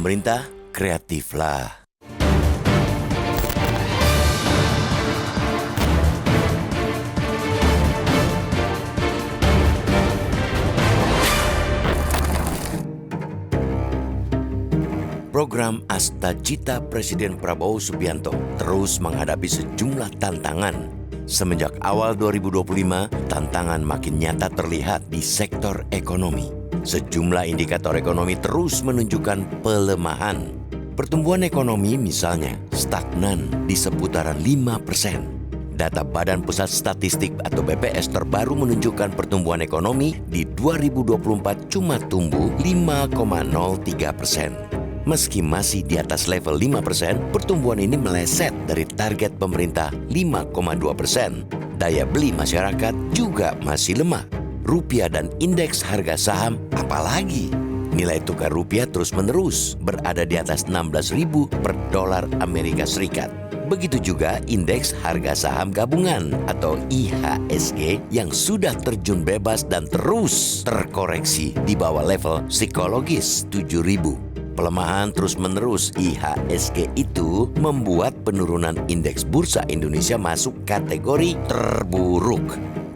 Pemerintah, kreatiflah. Program Astagita Presiden Prabowo Subianto terus menghadapi sejumlah tantangan. Semenjak awal 2025, tantangan makin nyata terlihat di sektor ekonomi. Sejumlah indikator ekonomi terus menunjukkan pelemahan. Pertumbuhan ekonomi misalnya stagnan di seputaran 5%. Data Badan Pusat Statistik atau BPS terbaru menunjukkan pertumbuhan ekonomi di 2024 cuma tumbuh 5,03%. Meski masih di atas level 5%, pertumbuhan ini meleset dari target pemerintah 5,2%. Daya beli masyarakat juga masih lemah. Rupiah dan indeks harga saham apalagi. Nilai tukar rupiah terus-menerus berada di atas 16.000 per dolar Amerika Serikat. Begitu juga indeks harga saham gabungan atau IHSG yang sudah terjun bebas dan terus terkoreksi di bawah level psikologis 7.000. Pelemahan terus-menerus IHSG itu membuat penurunan indeks bursa Indonesia masuk kategori terburuk.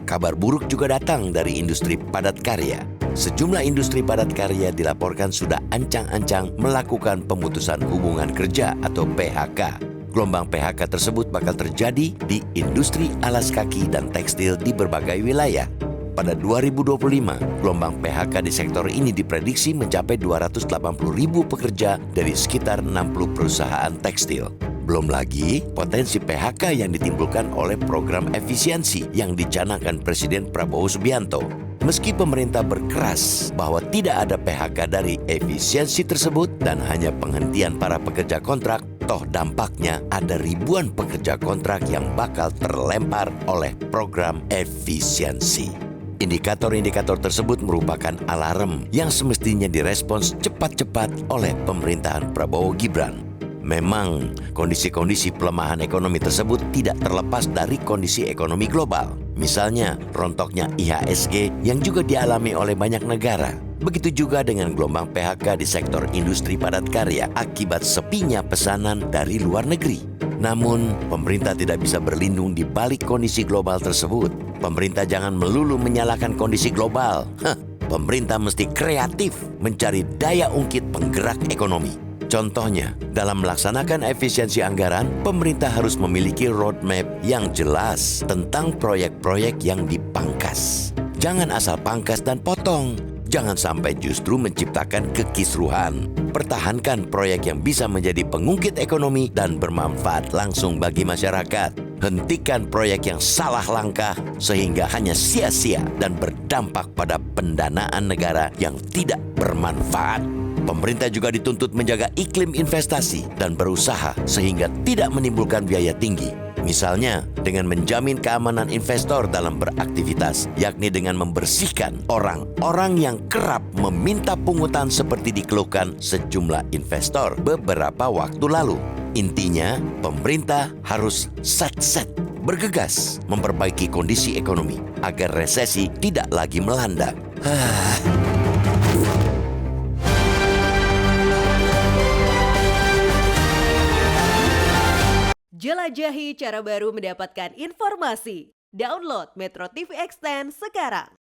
Kabar buruk juga datang dari industri padat karya. Sejumlah industri padat karya dilaporkan sudah ancang-ancang melakukan pemutusan hubungan kerja atau PHK. Gelombang PHK tersebut bakal terjadi di industri alas kaki dan tekstil di berbagai wilayah. Pada 2025, gelombang PHK di sektor ini diprediksi mencapai 280.000 pekerja dari sekitar 60 perusahaan tekstil. Belum lagi potensi PHK yang ditimbulkan oleh program efisiensi yang dicanangkan Presiden Prabowo Subianto. Meski pemerintah berkeras bahwa tidak ada PHK dari efisiensi tersebut dan hanya penghentian para pekerja kontrak, toh dampaknya ada ribuan pekerja kontrak yang bakal terlempar oleh program efisiensi. Indikator-indikator tersebut merupakan alarm yang semestinya direspons cepat-cepat oleh pemerintahan Prabowo Gibran. Memang, kondisi-kondisi pelemahan ekonomi tersebut tidak terlepas dari kondisi ekonomi global. Misalnya, rontoknya IHSG yang juga dialami oleh banyak negara. Begitu juga dengan gelombang PHK di sektor industri padat karya akibat sepinya pesanan dari luar negeri. Namun, pemerintah tidak bisa berlindung di balik kondisi global tersebut. Pemerintah jangan melulu menyalahkan kondisi global. Pemerintah mesti kreatif mencari daya ungkit penggerak ekonomi. Contohnya, dalam melaksanakan efisiensi anggaran, pemerintah harus memiliki roadmap yang jelas tentang proyek-proyek yang dipangkas. Jangan asal pangkas dan potong. Jangan sampai justru menciptakan kekisruhan. Pertahankan proyek yang bisa menjadi pengungkit ekonomi dan bermanfaat langsung bagi masyarakat. Hentikan proyek yang salah langkah sehingga hanya sia-sia dan berdampak pada pendanaan negara yang tidak bermanfaat. Pemerintah juga dituntut menjaga iklim investasi dan berusaha sehingga tidak menimbulkan biaya tinggi. Misalnya, dengan menjamin keamanan investor dalam beraktivitas, yakni dengan membersihkan orang-orang yang kerap meminta pungutan seperti dikeluhkan sejumlah investor beberapa waktu lalu. Intinya, pemerintah harus set bergegas memperbaiki kondisi ekonomi agar resesi tidak lagi melanda. Jelajahi cara baru mendapatkan informasi. Download Metro TV Extend sekarang.